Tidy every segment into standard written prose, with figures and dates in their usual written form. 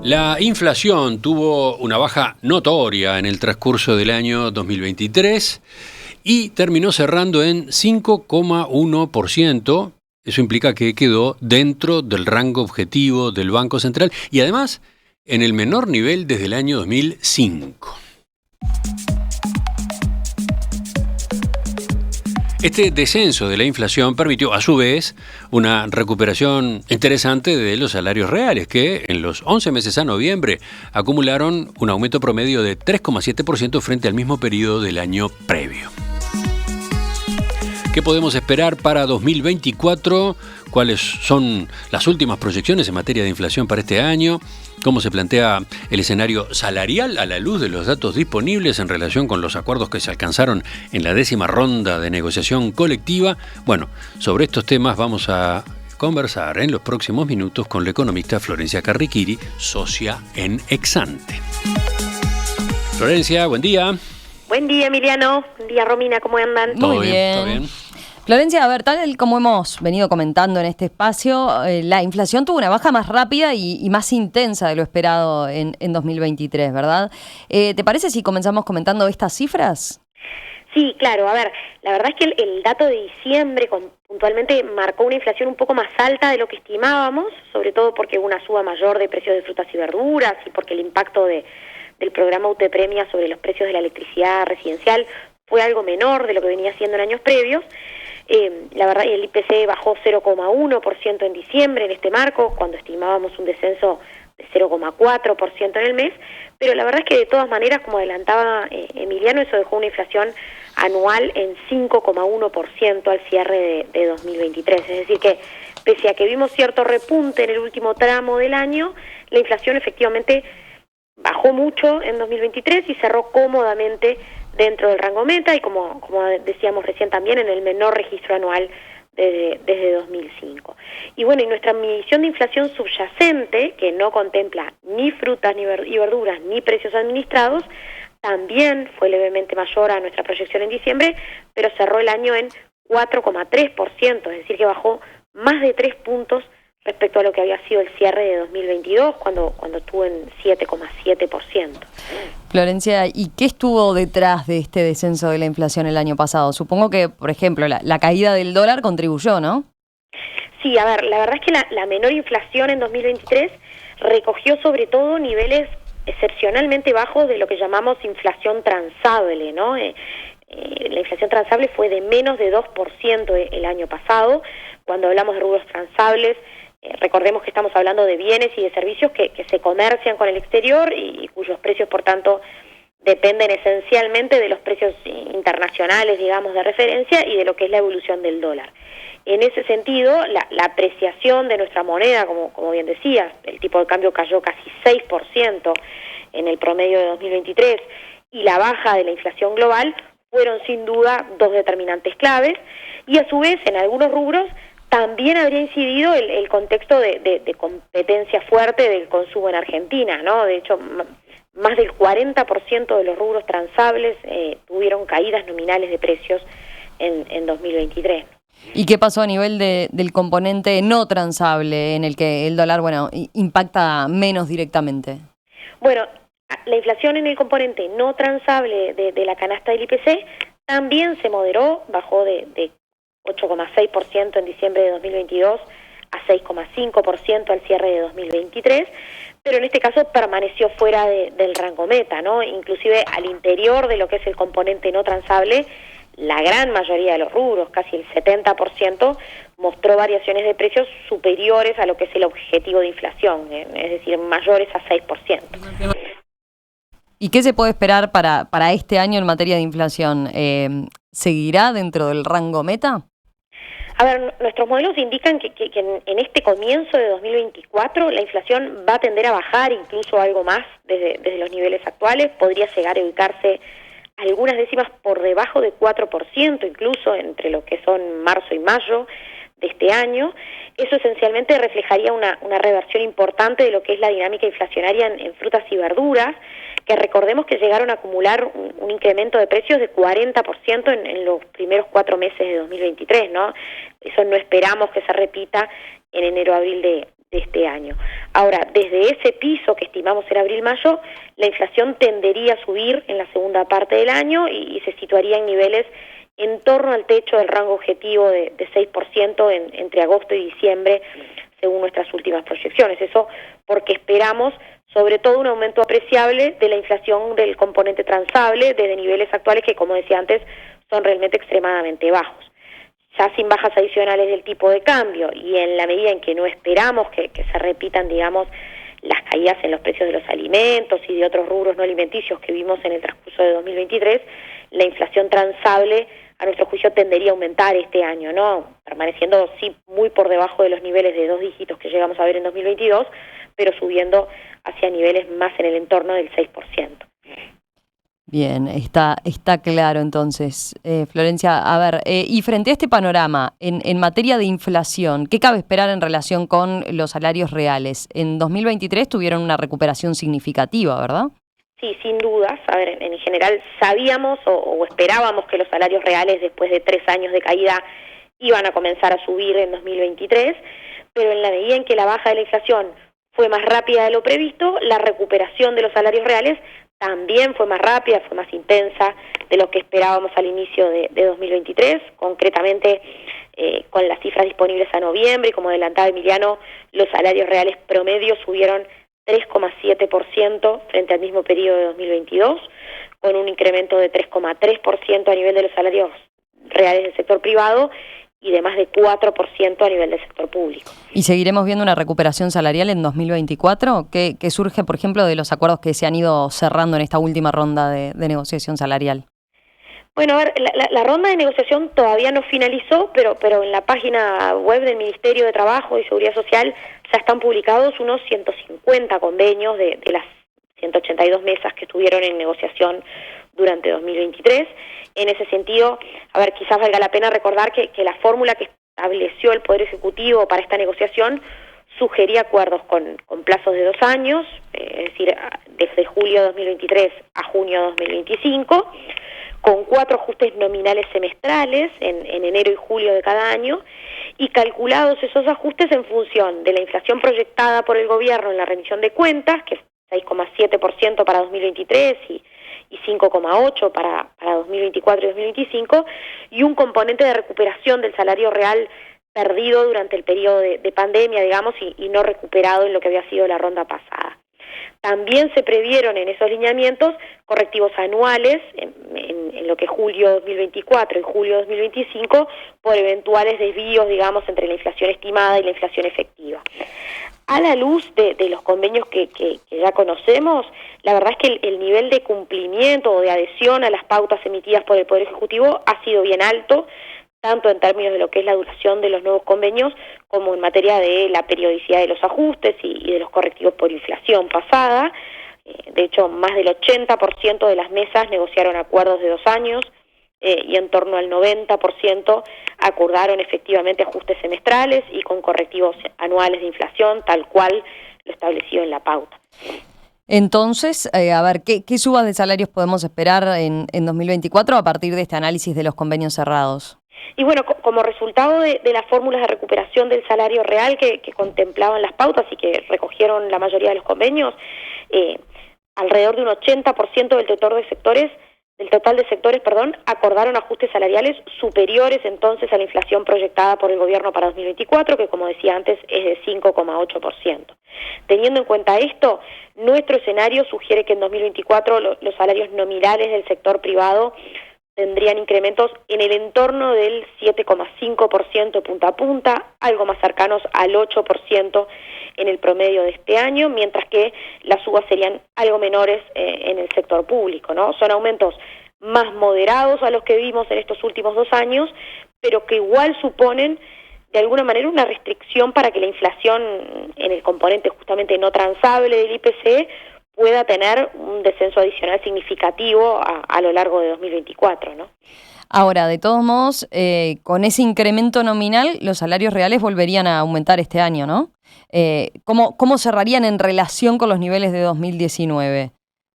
La inflación tuvo una baja notoria en el transcurso del año 2023 y terminó cerrando en 5,1%. Eso implica que quedó dentro del rango objetivo del Banco Central y además en el menor nivel desde el año 2005. Este descenso de la inflación permitió, a su vez, una recuperación interesante de los salarios reales, que en los 11 meses a noviembre acumularon un aumento promedio de 3,7% frente al mismo periodo del año previo. ¿Qué podemos esperar para 2024? ¿Cuáles son las últimas proyecciones en materia de inflación para este año? ¿Cómo se plantea el escenario salarial a la luz de los datos disponibles en relación con los acuerdos que se alcanzaron en la 10ª ronda de negociación colectiva? Bueno, sobre estos temas vamos a conversar en los próximos minutos con la economista Florencia Carriquiri, socia en Exante. Florencia, buen día. Buen día, Emiliano. Buen día, Romina. ¿Cómo andan? Muy bien. ¿Todo bien? Florencia, a ver, tal como hemos venido comentando en este espacio, la inflación tuvo una baja más rápida y más intensa de lo esperado en 2023, ¿verdad? ¿Te parece si comenzamos comentando estas cifras? Sí, claro. A ver, la verdad es que el dato de diciembre puntualmente marcó una inflación un poco más alta de lo que estimábamos, sobre todo porque hubo una suba mayor de precios de frutas y verduras y porque el impacto del programa UTE Premia sobre los precios de la electricidad residencial fue algo menor de lo que venía siendo en años previos. La verdad, el IPC bajó 0,1% en diciembre en este marco, cuando estimábamos un descenso de 0,4% en el mes, pero la verdad es que de todas maneras, como adelantaba Emiliano, eso dejó una inflación anual en 5,1% al cierre de 2023. Es decir que, pese a que vimos cierto repunte en el último tramo del año, la inflación efectivamente bajó mucho en 2023 y cerró cómodamente dentro del rango meta y como decíamos recién también en el menor registro anual desde 2005. Y bueno, y nuestra medición de inflación subyacente, que no contempla ni frutas y verduras ni precios administrados, también fue levemente mayor a nuestra proyección en diciembre, pero cerró el año en 4,3%, es decir que bajó más de 3 puntos respecto a lo que había sido el cierre de 2022, cuando estuvo en 7,7%. Florencia, ¿y qué estuvo detrás de este descenso de la inflación el año pasado? Supongo que, por ejemplo, la caída del dólar contribuyó, ¿no? Sí, a ver, la verdad es que la menor inflación en 2023 recogió sobre todo niveles excepcionalmente bajos de lo que llamamos inflación transable, ¿no? La inflación transable fue de menos de 2% el año pasado. Cuando hablamos de rubros transables, recordemos que estamos hablando de bienes y de servicios que se comercian con el exterior y cuyos precios, por tanto, dependen esencialmente de los precios internacionales, digamos, de referencia y de lo que es la evolución del dólar. En ese sentido, la apreciación de nuestra moneda, como bien decías, el tipo de cambio cayó casi 6% en el promedio de 2023 y la baja de la inflación global fueron sin duda dos determinantes claves y a su vez en algunos rubros también habría incidido el contexto de competencia fuerte del consumo en Argentina, ¿no? De hecho, más del 40% de los rubros transables tuvieron caídas nominales de precios en 2023. ¿Y qué pasó a nivel del componente no transable en el que el dólar, impacta menos directamente? Bueno, la inflación en el componente no transable de la canasta del IPC también se moderó, bajó de 8,6% en diciembre de 2022 a 6,5% al cierre de 2023, pero en este caso permaneció fuera del rango meta, ¿no? Inclusive al interior de lo que es el componente no transable, la gran mayoría de los rubros, casi el 70%, mostró variaciones de precios superiores a lo que es el objetivo de inflación, es decir, mayores a 6%. ¿Y qué se puede esperar para este año en materia de inflación? ¿Seguirá dentro del rango meta? A ver, nuestros modelos indican que en este comienzo de 2024 la inflación va a tender a bajar incluso algo más desde los niveles actuales, podría llegar a ubicarse algunas décimas por debajo de 4%, incluso entre lo que son marzo y mayo de este año. Eso esencialmente reflejaría una reversión importante de lo que es la dinámica inflacionaria en frutas y verduras, que recordemos que llegaron a acumular un incremento de precios de 40% en los primeros 4 meses de 2023, ¿no? Eso no esperamos que se repita en enero-abril de este año. Ahora, desde ese piso que estimamos en abril-mayo, la inflación tendería a subir en la segunda parte del año y se situaría en niveles en torno al techo del rango objetivo de 6% entre agosto y diciembre, según nuestras últimas proyecciones. Eso porque esperamos sobre todo un aumento apreciable de la inflación del componente transable desde niveles actuales que, como decía antes, son realmente extremadamente bajos. Ya sin bajas adicionales del tipo de cambio y en la medida en que no esperamos que se repitan, digamos, las caídas en los precios de los alimentos y de otros rubros no alimenticios que vimos en el transcurso de 2023, la inflación transable, a nuestro juicio, tendería a aumentar este año, ¿no? Permaneciendo, sí, muy por debajo de los niveles de 2 dígitos que llegamos a ver en 2022, pero subiendo hacia niveles más en el entorno del 6%. Bien, está claro entonces. Florencia, a ver, y frente a este panorama, en materia de inflación, ¿qué cabe esperar en relación con los salarios reales? En 2023 tuvieron una recuperación significativa, ¿verdad? Sí, sin dudas. A ver, en general sabíamos o esperábamos que los salarios reales después de 3 años de caída iban a comenzar a subir en 2023, pero en la medida en que la baja de la inflación fue más rápida de lo previsto, la recuperación de los salarios reales también fue más rápida, fue más intensa de lo que esperábamos al inicio de 2023, concretamente con las cifras disponibles a noviembre, y como adelantaba Emiliano, los salarios reales promedios subieron 3,7% frente al mismo periodo de 2022, con un incremento de 3,3% a nivel de los salarios reales del sector privado y de más de 4% a nivel del sector público. ¿Y seguiremos viendo una recuperación salarial en 2024? ¿Qué surge, por ejemplo, de los acuerdos que se han ido cerrando en esta última ronda de negociación salarial? Bueno, a ver, la ronda de negociación todavía no finalizó, pero en la página web del Ministerio de Trabajo y Seguridad Social ya están publicados unos 150 convenios de las 182 mesas que estuvieron en negociación durante 2023. En ese sentido, a ver, quizás valga la pena recordar que la fórmula que estableció el Poder Ejecutivo para esta negociación sugería acuerdos con plazos de 2 años, es decir, desde julio de 2023 a junio de 2025, con 4 ajustes nominales semestrales en enero y julio de cada año, y calculados esos ajustes en función de la inflación proyectada por el gobierno en la rendición de cuentas, que es 6,7% para 2023 y 5,8% para 2024 y 2025, y un componente de recuperación del salario real perdido durante el periodo de pandemia, digamos, y no recuperado en lo que había sido la ronda pasada. También se previeron en esos lineamientos correctivos anuales en lo que es julio 2024 y julio 2025 por eventuales desvíos, digamos, entre la inflación estimada y la inflación efectiva. A la luz de los convenios que ya conocemos, la verdad es que el nivel de cumplimiento o de adhesión a las pautas emitidas por el Poder Ejecutivo ha sido bien alto, tanto en términos de lo que es la duración de los nuevos convenios, como en materia de la periodicidad de los ajustes y de los correctivos por inflación pasada. De hecho, más del 80% de las mesas negociaron acuerdos de 2 años y en torno al 90% acordaron efectivamente ajustes semestrales y con correctivos anuales de inflación, tal cual lo establecido en la pauta. Entonces, a ver, ¿qué subas de salarios podemos esperar en 2024 a partir de este análisis de los convenios cerrados? Y bueno, como resultado de las fórmulas de recuperación del salario real que contemplaban las pautas y que recogieron la mayoría de los convenios, alrededor de un 80% del total de sectores, acordaron ajustes salariales superiores entonces a la inflación proyectada por el gobierno para 2024, que como decía antes es de 5,8%. Teniendo en cuenta esto, nuestro escenario sugiere que en 2024 los salarios nominales del sector privado tendrían incrementos en el entorno del 7,5% punta a punta, algo más cercanos al 8% en el promedio de este año, mientras que las subas serían algo menores en el sector público, ¿no? Son aumentos más moderados a los que vimos en estos últimos 2 años, pero que igual suponen de alguna manera una restricción para que la inflación en el componente justamente no transable del IPC pueda tener un descenso adicional significativo a lo largo de 2024, ¿no? Ahora, de todos modos, con ese incremento nominal, los salarios reales volverían a aumentar este año, ¿no? ¿Cómo cerrarían en relación con los niveles de 2019?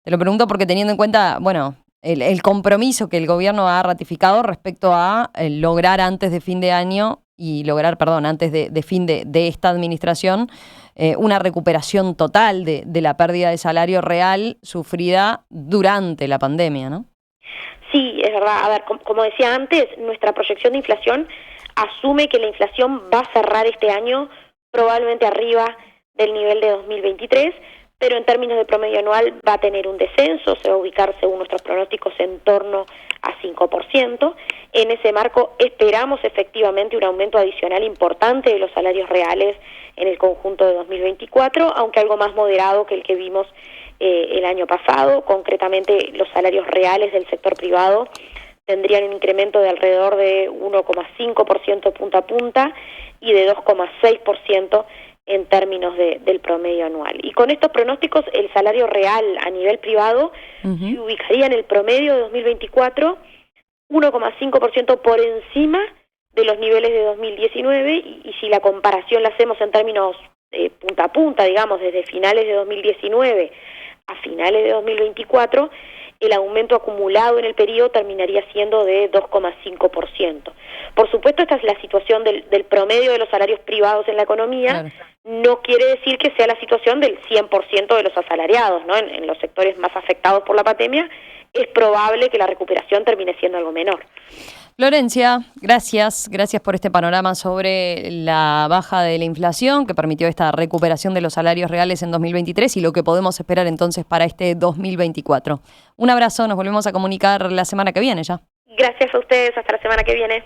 Te lo pregunto porque teniendo en cuenta, bueno, el compromiso que el gobierno ha ratificado respecto a lograr antes de fin de año y lograr, antes de fin de esta administración, una recuperación total de la pérdida de salario real sufrida durante la pandemia, ¿no? Sí, es verdad. A ver, como decía antes, nuestra proyección de inflación asume que la inflación va a cerrar este año probablemente arriba del nivel de 2023, pero en términos de promedio anual va a tener un descenso, se va a ubicar según nuestros pronósticos en torno a 5%. En ese marco esperamos efectivamente un aumento adicional importante de los salarios reales en el conjunto de 2024, aunque algo más moderado que el que vimos el año pasado. Concretamente, los salarios reales del sector privado tendrían un incremento de alrededor de 1,5% punta a punta y de 2,6% en términos del promedio anual. Y con estos pronósticos, el salario real a nivel privado se ubicaría en el promedio de 2024 1,5% por encima de los niveles de 2019, y si la comparación la hacemos en términos punta a punta, digamos, desde finales de 2019 a finales de 2024, el aumento acumulado en el periodo terminaría siendo de 2,5%. Por supuesto, esta es la situación del promedio de los salarios privados en la economía. Claro. No quiere decir que sea la situación del 100% de los asalariados, ¿no? En los sectores más afectados por la pandemia es probable que la recuperación termine siendo algo menor. Florencia, gracias por este panorama sobre la baja de la inflación que permitió esta recuperación de los salarios reales en 2023 y lo que podemos esperar entonces para este 2024. Un abrazo, nos volvemos a comunicar la semana que viene ya. Gracias a ustedes, hasta la semana que viene.